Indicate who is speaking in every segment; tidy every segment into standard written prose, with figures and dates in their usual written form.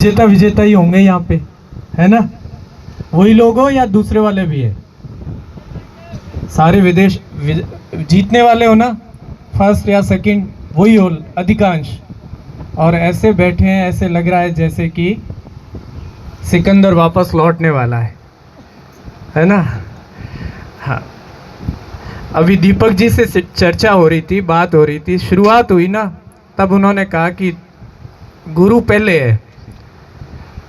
Speaker 1: विजेता विजेता ही होंगे यहाँ पे, है ना? वही लोग हो या दूसरे वाले भी है? सारे जीतने वाले हो ना, फर्स्ट या सेकंड वही हो अधिकांश। और ऐसे बैठे हैं, ऐसे लग रहा है जैसे कि सिकंदर वापस लौटने वाला है ना? हाँ, अभी दीपक जी से चर्चा हो रही थी, बात हो रही थी, शुरुआत हुई ना, तब उन्होंने कहा कि गुरु पहले है।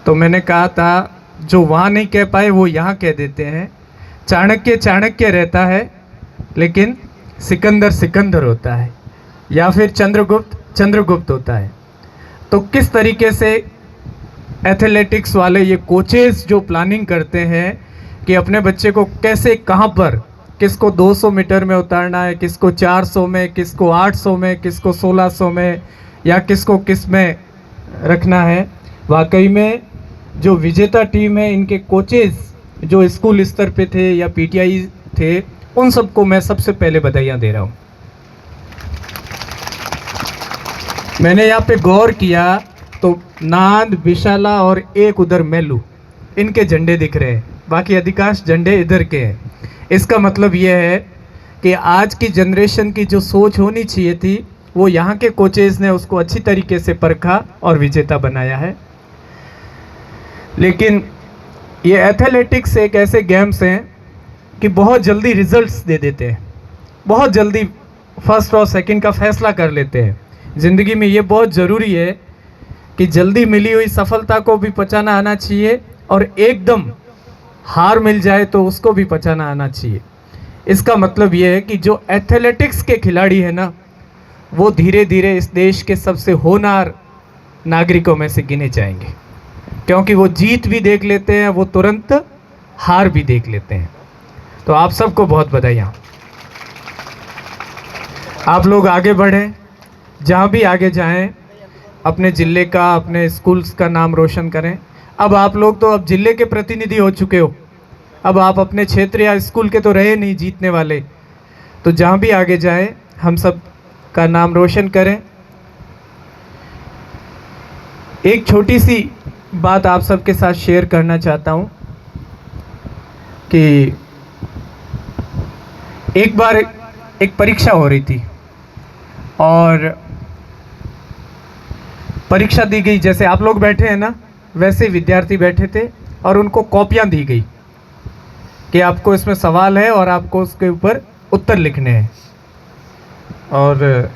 Speaker 1: तो मैंने कहा था जो वहाँ नहीं कह पाए वो यहाँ कह देते हैं। चाणक्य चाणक्य रहता है, लेकिन सिकंदर सिकंदर होता है, या फिर चंद्रगुप्त चंद्रगुप्त होता है। तो किस तरीके से एथलेटिक्स वाले ये कोचेस जो प्लानिंग करते हैं कि अपने बच्चे को कैसे, कहाँ पर, किसको 200 मीटर में उतारना है, किसको 400 में, किसको 800 में, किसको 1600 में, या किसको किस में रखना है। वाकई में जो विजेता टीम है, इनके कोचेस जो स्कूल स्तर पे थे या पीटीआई थे, उन सबको मैं सबसे पहले बधाइयाँ दे रहा हूँ। मैंने यहाँ पे गौर किया तो नांद, विशाला और एक उधर मेलू, इनके झंडे दिख रहे हैं, बाकी अधिकांश झंडे इधर के हैं। इसका मतलब ये है कि आज की जनरेशन की जो सोच होनी चाहिए थी, वो यहाँ के कोचेस ने उसको अच्छी तरीके से परखा और विजेता बनाया है। लेकिन ये एथलेटिक्स एक ऐसे गेम्स हैं कि बहुत जल्दी रिजल्ट्स दे देते हैं, बहुत जल्दी फर्स्ट और सेकंड का फैसला कर लेते हैं। ज़िंदगी में ये बहुत ज़रूरी है कि जल्दी मिली हुई सफलता को भी पचाना आना चाहिए, और एकदम हार मिल जाए तो उसको भी पचाना आना चाहिए। इसका मतलब ये है कि जो एथलेटिक्स के खिलाड़ी हैं ना, वो धीरे धीरे इस देश के सबसे होनहार नागरिकों में से गिने जाएंगे, क्योंकि वो जीत भी देख लेते हैं, वो तुरंत हार भी देख लेते हैं। तो आप सबको बहुत बधाइयाँ। आप लोग आगे बढ़ें, जहाँ भी आगे जाएं, अपने ज़िले का, अपने स्कूल्स का नाम रोशन करें। अब आप लोग तो अब ज़िले के प्रतिनिधि हो चुके हो, अब आप अपने क्षेत्र या स्कूल के तो रहे नहीं जीतने वाले। तो जहाँ भी आगे जाएं, हम सब का नाम रोशन करें। एक छोटी सी बात आप सबके साथ शेयर करना चाहता हूँ कि एक बार एक परीक्षा हो रही थी, और परीक्षा दी गई, जैसे आप लोग बैठे हैं ना, वैसे विद्यार्थी बैठे थे, और उनको कॉपियाँ दी गई कि आपको इसमें सवाल है और आपको उसके ऊपर उत्तर लिखने हैं। और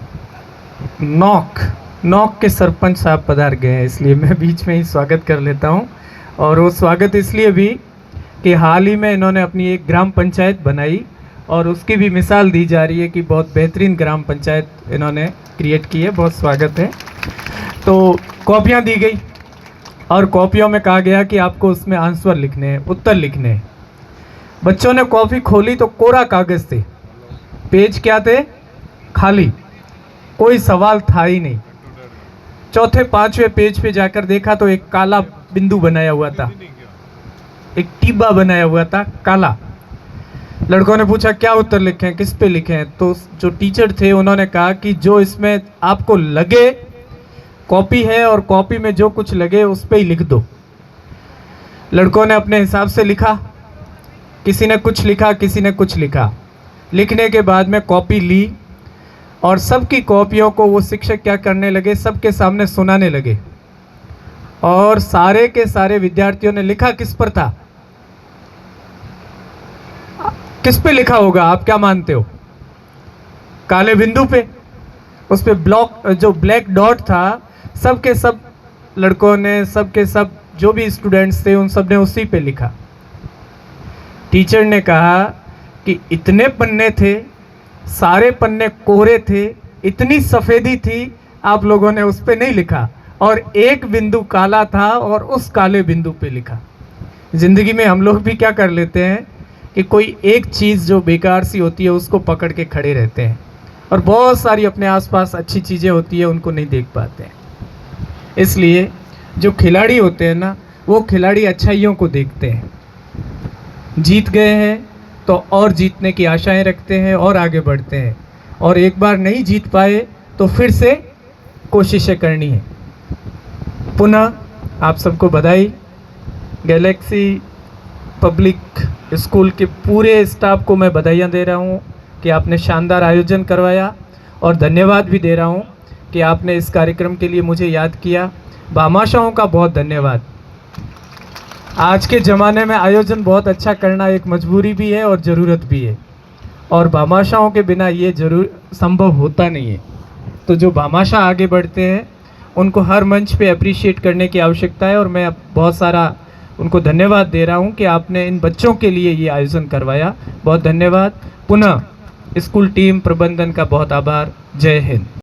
Speaker 1: नौक के सरपंच साहब पधार गए हैं, इसलिए मैं बीच में ही स्वागत कर लेता हूं। और वो स्वागत इसलिए भी कि हाल ही में इन्होंने अपनी एक ग्राम पंचायत बनाई, और उसकी भी मिसाल दी जा रही है कि बहुत बेहतरीन ग्राम पंचायत इन्होंने क्रिएट की है। बहुत स्वागत है। तो कॉपियाँ दी गई, और कॉपियों में कहा गया कि आपको उसमें आंसर लिखने हैं, उत्तर लिखने हैं। बच्चों ने कॉपी खोली तो कोरा कागज़ थे, पेज क्या थे? खाली, कोई सवाल था ही नहीं। चौथे पांचवें पेज पे जाकर देखा तो एक काला बिंदु बनाया हुआ था, एक टिब्बा बनाया हुआ था काला। लड़कों ने पूछा क्या उत्तर लिखें, किस पे लिखें? तो जो टीचर थे उन्होंने कहा कि जो इसमें आपको लगे, कॉपी है और कॉपी में जो कुछ लगे उस पे ही लिख दो। लड़कों ने अपने हिसाब से लिखा, किसी ने कुछ लिखा, किसी ने कुछ लिखा। लिखने के बाद में कॉपी ली, और सबकी कॉपियों को वो शिक्षक क्या करने लगे, सबके सामने सुनाने लगे। और सारे के सारे विद्यार्थियों ने लिखा किस पर था? किस पे लिखा होगा, आप क्या मानते हो? काले बिंदु पे, उस पे जो ब्लैक डॉट था, सबके सब लड़कों ने, सबके सब जो भी स्टूडेंट्स थे, उन सब ने उसी पे लिखा। टीचर ने कहा कि इतने पन्ने थे, सारे पन्ने कोरे थे, इतनी सफ़ेदी थी, आप लोगों ने उस पे नहीं लिखा, और एक बिंदु काला था और उस काले बिंदु पे लिखा। ज़िंदगी में हम लोग भी क्या कर लेते हैं कि कोई एक चीज़ जो बेकार सी होती है उसको पकड़ के खड़े रहते हैं, और बहुत सारी अपने आसपास अच्छी चीज़ें होती है उनको नहीं देख पाते हैं। इसलिए जो खिलाड़ी होते हैं ना, वो खिलाड़ी अच्छाइयों को देखते हैं। जीत गए हैं तो और जीतने की आशाएं रखते हैं और आगे बढ़ते हैं, और एक बार नहीं जीत पाए तो फिर से कोशिशें करनी है, पुनः आप सबको बधाई। गैलेक्सी पब्लिक स्कूल के पूरे स्टाफ को मैं बधाइयाँ दे रहा हूँ कि आपने शानदार आयोजन करवाया, और धन्यवाद भी दे रहा हूँ कि आपने इस कार्यक्रम के लिए मुझे याद किया। भामाशाहों का बहुत धन्यवाद। आज के ज़माने में आयोजन बहुत अच्छा करना एक मजबूरी भी है और ज़रूरत भी है, और भामाशाहों के बिना ये जरूर संभव होता नहीं है। तो जो भामाशाह आगे बढ़ते हैं उनको हर मंच पे अप्रिशिएट करने की आवश्यकता है, और मैं अब बहुत सारा उनको धन्यवाद दे रहा हूँ कि आपने इन बच्चों के लिए ये आयोजन करवाया। बहुत धन्यवाद। पुनः स्कूल टीम प्रबंधन का बहुत आभार। जय हिंद।